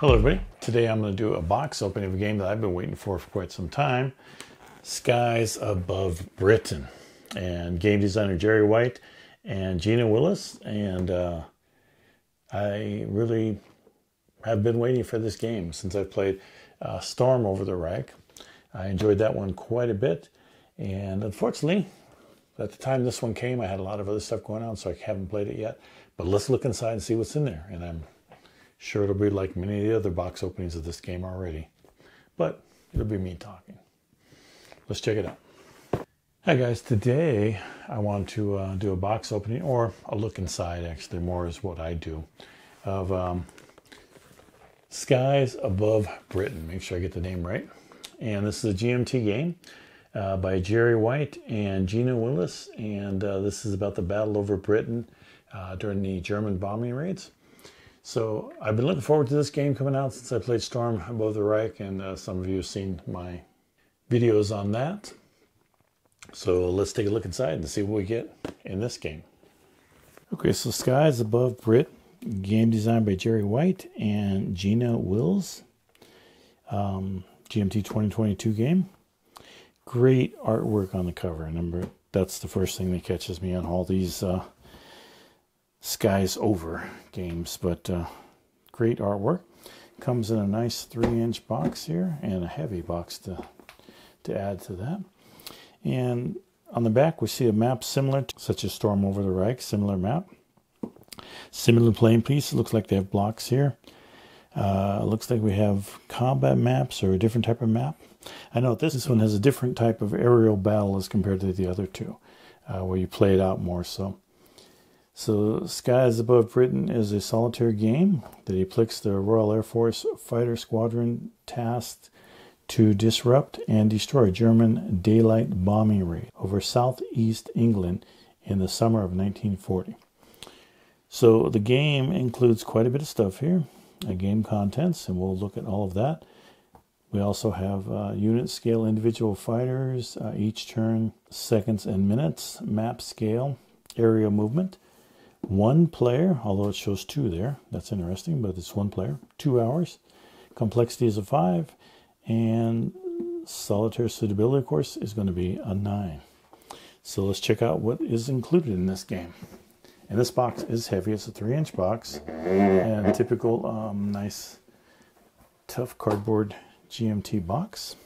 Hello everybody. Today I'm going to do a box opening of a game that I've been waiting for quite some time. Skies Above Britain. And game designer Jerry White and Gina Willis. And I really have been waiting for this game since I played Storm Over the Reich. I enjoyed that one quite a bit. And unfortunately, at the time this one came, I had a lot of other stuff going on, so I haven't played it yet. But let's look inside and see what's in there. And I'm sure it'll be like many of the other box openings of this game already. But it'll be me talking. Let's check it out. Hi guys, today I want to do a box opening, or a look inside actually, more is what I do, of Skies Above Britain. Make sure I get the name right. And this is a GMT game by Jerry White and Gina Willis. And this is about the battle over Britain during the German bombing raids. So I've been looking forward to this game coming out since I played Storm Above the Reich, and some of you have seen my videos on that. So let's take a look inside and see what we get in this game. Okay, so Skies Above Brit, game designed by Jerry White and Gina Willis. GMT 2022 game. Great artwork on the cover. That's the first thing that catches me on all these Skies Over games, but great artwork. Comes in a nice 3-inch box here, and a heavy box to add to that. And on the back we see a map similar to, such as Storm Over the Reich, similar map. Similar playing piece. It looks like they have blocks here. Looks like we have combat maps or a different type of map. I know this one has a different type of aerial battle as compared to the other two, where you play it out more so. So Skies Above Britain is a solitaire game that depicts the Royal Air Force fighter squadron tasked to disrupt and destroy German daylight bombing raid over southeast England in the summer of 1940. So the game includes quite a bit of stuff here, game contents, and we'll look at all of that. We also have unit scale individual fighters, each turn, seconds and minutes, map scale, area movement. 1 player, although it shows 2 there. That's interesting, but it's 1 player. 2 hours. Complexity is a 5. And solitaire suitability course is going to be a 9. So let's check out what is included in this game. And this box is heavy. It's a 3-inch box. And typical nice tough cardboard GMT box.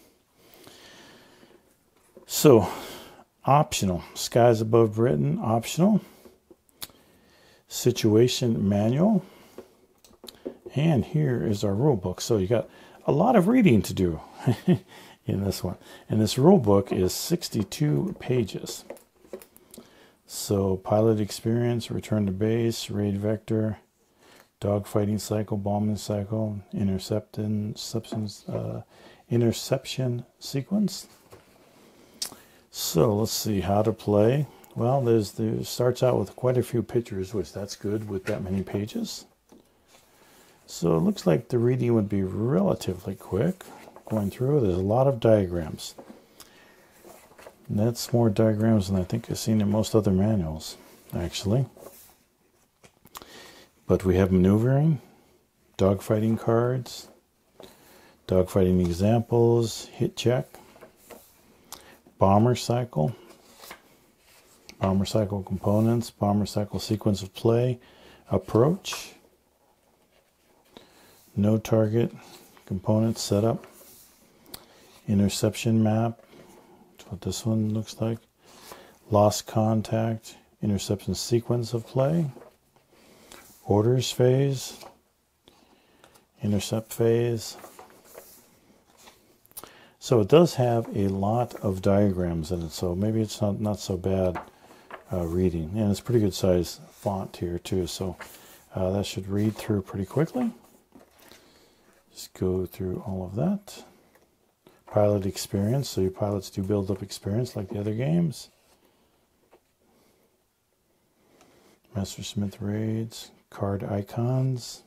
So, optional. Skies Above Britain, optional. Situation manual, and here is our rule book. So you got a lot of reading to do in this one, and this rule book is 62 pages. So pilot experience, return to base, raid vector, dogfighting cycle, bombing cycle, interception sequence. So let's see how to play. Well, there starts out with quite a few pictures, which that's good with that many pages. So it looks like the reading would be relatively quick. Going through, there's a lot of diagrams. And that's more diagrams than I think I've seen in most other manuals, actually. But we have maneuvering, dogfighting cards, dogfighting examples, hit check, bomber cycle components, bomber cycle sequence of play, approach, no target, component setup, interception map, that's what this one looks like, lost contact, interception sequence of play, orders phase, intercept phase. So it does have a lot of diagrams in it, so maybe it's not so bad reading. And it's pretty good size font here too, so that should read through pretty quickly. Just go through all of that. Pilot experience, so your pilots do build up experience like the other games. Master Smith raids, card icons.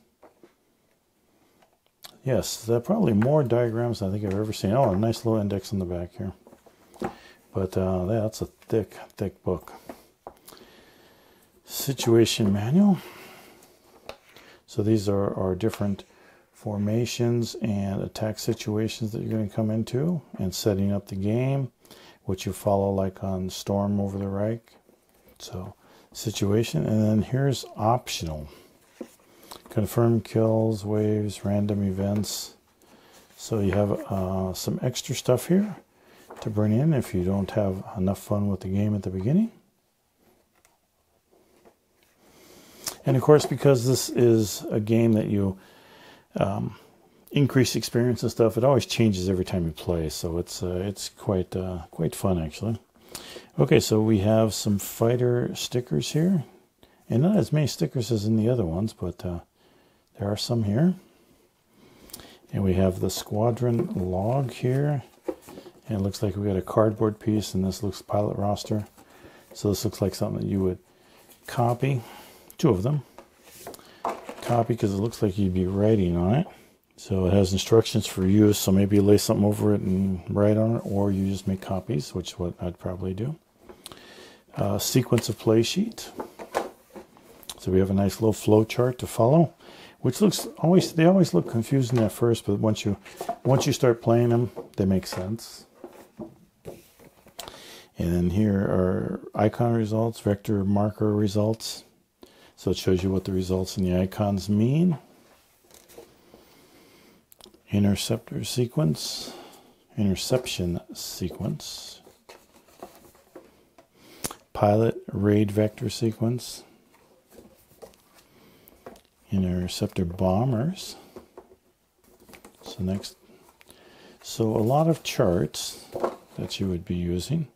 Yes, there are probably more diagrams than I think I've ever seen. Oh, a nice little index on the back here. But yeah, that's a thick book. Situation manual. So these are our different formations and attack situations that you're going to come into, and setting up the game, which you follow like on Storm over the Reich. So situation, and then here's optional. Confirm kills, waves, random events. So you have some extra stuff here to bring in if you don't have enough fun with the game at the beginning. And of course, because this is a game that you increase experience and stuff, it always changes every time you play. So it's quite fun actually. Okay, so we have some fighter stickers here, and not as many stickers as in the other ones, but there are some here. And we have the squadron log here, and it looks like we got a cardboard piece, and this looks pilot roster. So this looks like something that you would copy. Two of them. Copy because it looks like you'd be writing on it. So it has instructions for use, so maybe you lay something over it and write on it, or you just make copies, which is what I'd probably do. Sequence of play sheet. So we have a nice little flow chart to follow, which looks they always look confusing at first, but once you start playing them, they make sense. And then here are icon results, vector marker results. So it shows you what the results in the icons mean. Interception sequence, pilot raid vector sequence, interceptor bombers. So a lot of charts that you would be using.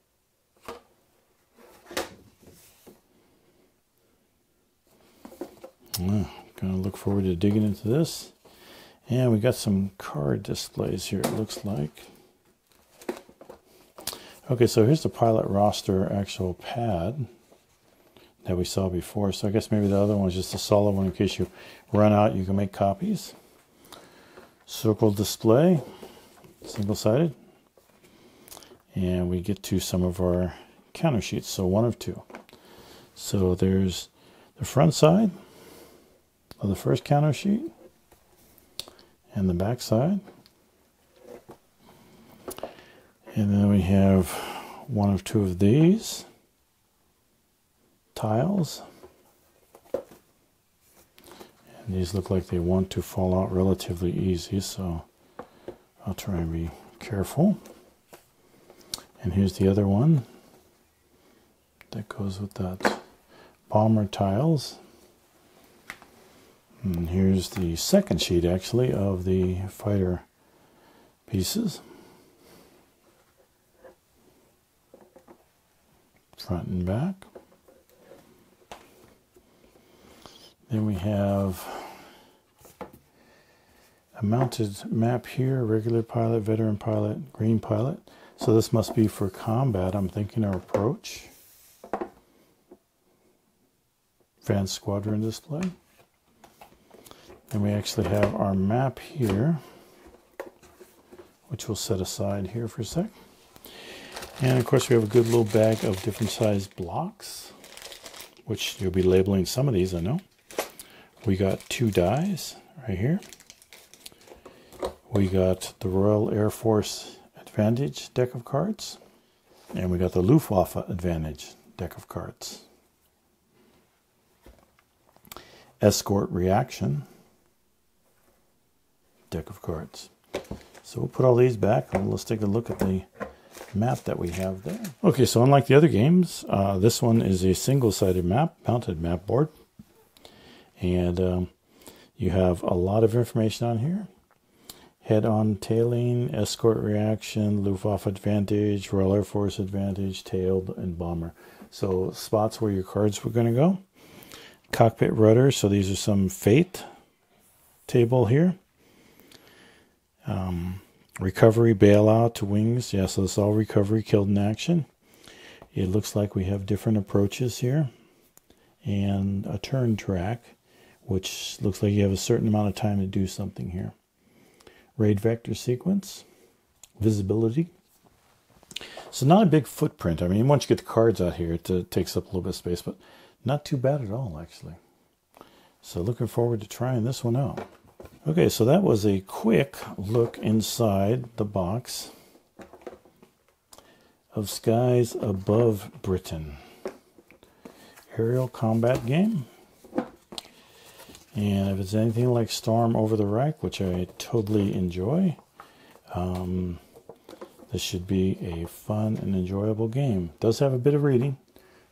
Gonna look forward to digging into this. And we got some card displays here, it looks like. Okay, so here's the pilot roster actual pad that we saw before. So I guess maybe the other one is just a solid one in case you run out, you can make copies. Circle display, single-sided. And we get to some of our counter sheets, so one of two. So there's the front side of the first counter sheet, and the back side. And then we have one of two of these tiles. And these look like they want to fall out relatively easy, so I'll try and be careful. And here's the other one that goes with that bomber tiles. And here's the second sheet, actually, of the fighter pieces. Front and back. Then we have a mounted map here, regular pilot, veteran pilot, green pilot. So this must be for combat, I'm thinking, or approach. Advanced squadron display. And we actually have our map here, which we'll set aside here for a sec. And of course we have a good little bag of different sized blocks, which you'll be labeling some of these, I know. We got 2 dies right here. We got the Royal Air Force Advantage deck of cards. And we got the Luftwaffe Advantage deck of cards. Escort Reaction deck of cards. So we'll put all these back and let's take a look at the map that we have there. Okay, so unlike the other games, this one is a single-sided map, mounted map board. And you have a lot of information on here. Head-on tailing, escort reaction, Luftwaffe Advantage, Royal Air Force Advantage, tailed, and bomber. So spots where your cards were going to go. Cockpit rudder, so these are some fate table here. Recovery, bailout to wings. Yeah, so it's all recovery, killed in action. It looks like we have different approaches here. And a turn track, which looks like you have a certain amount of time to do something here. Raid vector sequence. Visibility. So not a big footprint. I mean, once you get the cards out here, it takes up a little bit of space, but not too bad at all, actually. So looking forward to trying this one out. Okay, so that was a quick look inside the box of Skies Above Britain. Aerial combat game. And if it's anything like Storm Over the Reich, which I totally enjoy, this should be a fun and enjoyable game. It does have a bit of reading,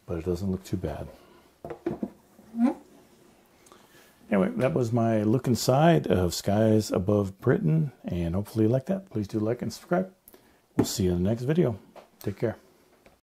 but it doesn't look too bad. Anyway, that was my look inside of Skies Above Britain, and hopefully you like that. Please do like and subscribe. We'll see you in the next video. Take care.